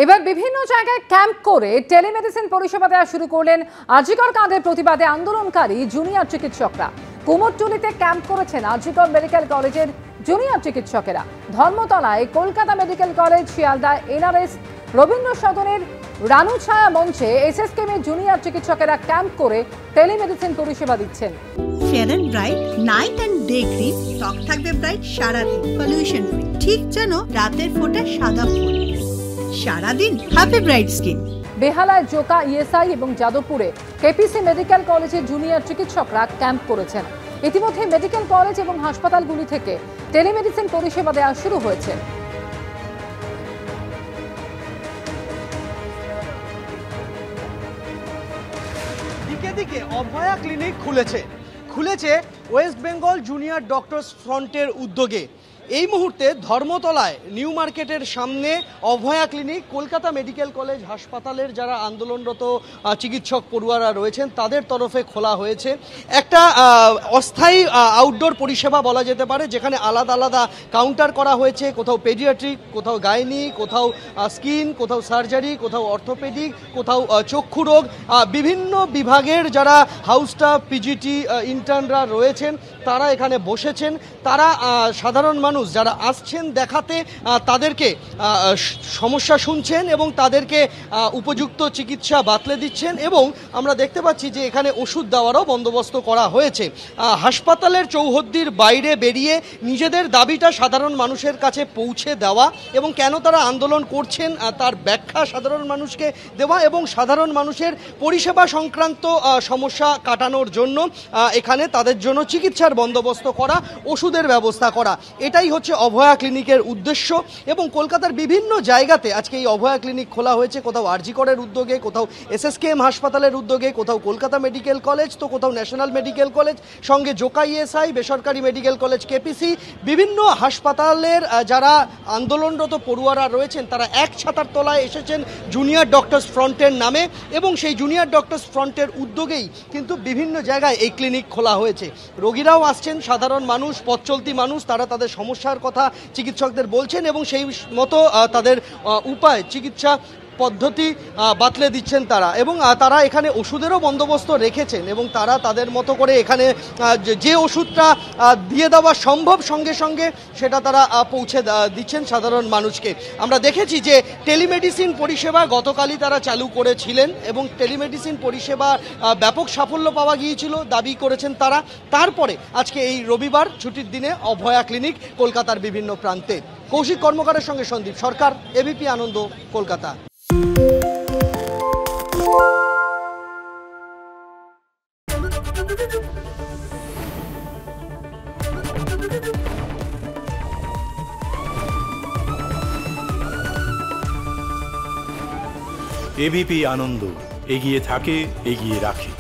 এবার বিভিন্ন জায়গায় ক্যাম্প করে টেলিমেডিসিন পরিষেবা দেওয়া শুরু করলেন আজিকর কাণ্ডের প্রতিবাদে আন্দোলনকারী জুনিয়র চিকিৎসকরা। কুমোরটুলিতে ক্যাম্প করেছেন আজিকর মেডিকেল কলেজের জুনিয়র চিকিৎসকেরা। ধর্মতলায় কলকাতা মেডিকেল কলেজ, শিয়ালদায় এনআরএস, রবীন্দ্র সদনের রানুছায়া মঞ্চে এসএসকেএমের জুনিয়র চিকিৎসকেরা ক্যাম্প করে টেলিমেডিসিন পরিষেবা দিচ্ছেন। Fair and bright night and day cream, ত্বক থাকবে ব্রাইট সারাদিন, পলিউশন ফ্রি, ঠিক যেন রাতের ফোঁটা সাদা ফুল। সারাদিন হ্যাপি ব্রাইট স্কিন। বেহালায় জোকা ইএসআই এবং যাদবপুরে কেপিসি মেডিকেল কলেজের জুনিয়র চিকিৎসকরা ক্যাম্প করেছেন। ইতিমধ্যে মেডিকেল কলেজ এবং হাসপাতালগুলি থেকে টেলিমেডিসিন পরিষেবা দেওয়া শুরু হয়েছে। দিকে দিকে অভয়া ক্লিনিক খুলেছে ওয়েস্ট বেঙ্গল জুনিয়র ডক্টরস ফ্রন্টের উদ্যোগে। এই মুহূর্তে ধর্মতলায় নিউ মার্কেটের সামনে অভয়া ক্লিনিক, কলকাতা মেডিকেল কলেজ হাসপাতালের যারা আন্দোলনরত চিকিৎসক পড়ুয়ারা রয়েছেন তাদের তরফে খোলা হয়েছে একটা অস্থায়ী আউটডোর পরিষেবা বলা যেতে পারে, যেখানে আলাদা আলাদা কাউন্টার করা হয়েছে। কোথাও পেডিয়াট্রিক, কোথাও গাইনি, কোথাও স্কিন, কোথাও সার্জারি, কোথাও অর্থোপেডিক, কোথাও চক্ষু রোগ। বিভিন্ন বিভাগের যারা হাউস স্টাফ, পিজিটি ইন্টার্নরা রয়েছেন তারা এখানে বসেছেন। তারা সাধারণ মানুষ যারা আসছেন দেখাতে তাদেরকে সমস্যা শুনছেন এবং তাদেরকে উপযুক্ত চিকিৎসা বাতলে দিচ্ছেন। এবং আমরা দেখতে পাচ্ছি যে এখানে ওষুধ দেওয়ারও বন্দোবস্ত করা হয়েছে। হাসপাতালের চৌহদ্দির বাইরে বেরিয়ে নিজেদের দাবিটা সাধারণ মানুষের কাছে পৌঁছে দেওয়া এবং কেন তারা আন্দোলন করছেন তার ব্যাখ্যা সাধারণ মানুষকে দেওয়া এবং সাধারণ মানুষের পরিষেবা সংক্রান্ত সমস্যা কাটানোর জন্য এখানে তাদের জন্য চিকিৎসার বন্দোবস্ত করা, ওষুধের ব্যবস্থা করা, এটাই হচ্ছে অভয়া ক্লিনিকের উদ্দেশ্য। এবং কলকাতার বিভিন্ন জায়গাতে আজকে এই অভয়া ক্লিনিক খোলা হয়েছে। কোথাও আরজিকরের উদ্যোগে, কোথাও এসএসকেএম হাসপাতালের উদ্যোগে, কোথাও কলকাতা মেডিকেল কলেজ, তো কোথাও ন্যাশনাল মেডিকেল কলেজ, সঙ্গে জোকা ইএসআই, বেসরকারি মেডিকেল কলেজ কেপিসি, বিভিন্ন হাসপাতালের যারা আন্দোলনরত পড়ুয়ারা রয়েছেন তারা এক ছাতার তলায় এসেছেন জুনিয়র ডক্টরস ফ্রন্টের নামে এবং সেই জুনিয়র ডক্টরস ফ্রন্টের উদ্যোগেই কিন্তু বিভিন্ন জায়গায় এই ক্লিনিক খোলা হয়েছে। রোগীরাও আসছেন, সাধারণ মানুষ, পথ চলতি মানুষ, তারা তাদের সমস্যার কথা চিকিৎসকদের বলছেন এবং সেই মতো তাদের উপায়, চিকিৎসা পদ্ধতি বাতলে দিচ্ছেন তারা। এবং তারা এখানে ওষুধেরও বন্দোবস্ত রেখেছেন এবং তারা তাদের মতো করে এখানে যে ওষুধটা দিয়ে দেওয়া সম্ভব সঙ্গে সঙ্গে সেটা তারা পৌঁছে দিচ্ছেন সাধারণ মানুষকে। আমরা দেখেছি যে টেলিমেডিসিন পরিষেবা গতকালই তারা চালু করেছিলেন এবং টেলিমেডিসিন পরিষেবা ব্যাপক সাফল্য পাওয়া গিয়েছিল, দাবি করেছেন তারা। তারপরে আজকে এই রবিবার ছুটির দিনে অভয়া ক্লিনিক কলকাতার বিভিন্ন প্রান্তে। কৌশিক কর্মকারের সঙ্গে সন্দীপ সরকার, এবিপি আনন্দ, কলকাতা। এবিপি আনন্দ, এগিয়ে থাকে, এগিয়ে রাখে।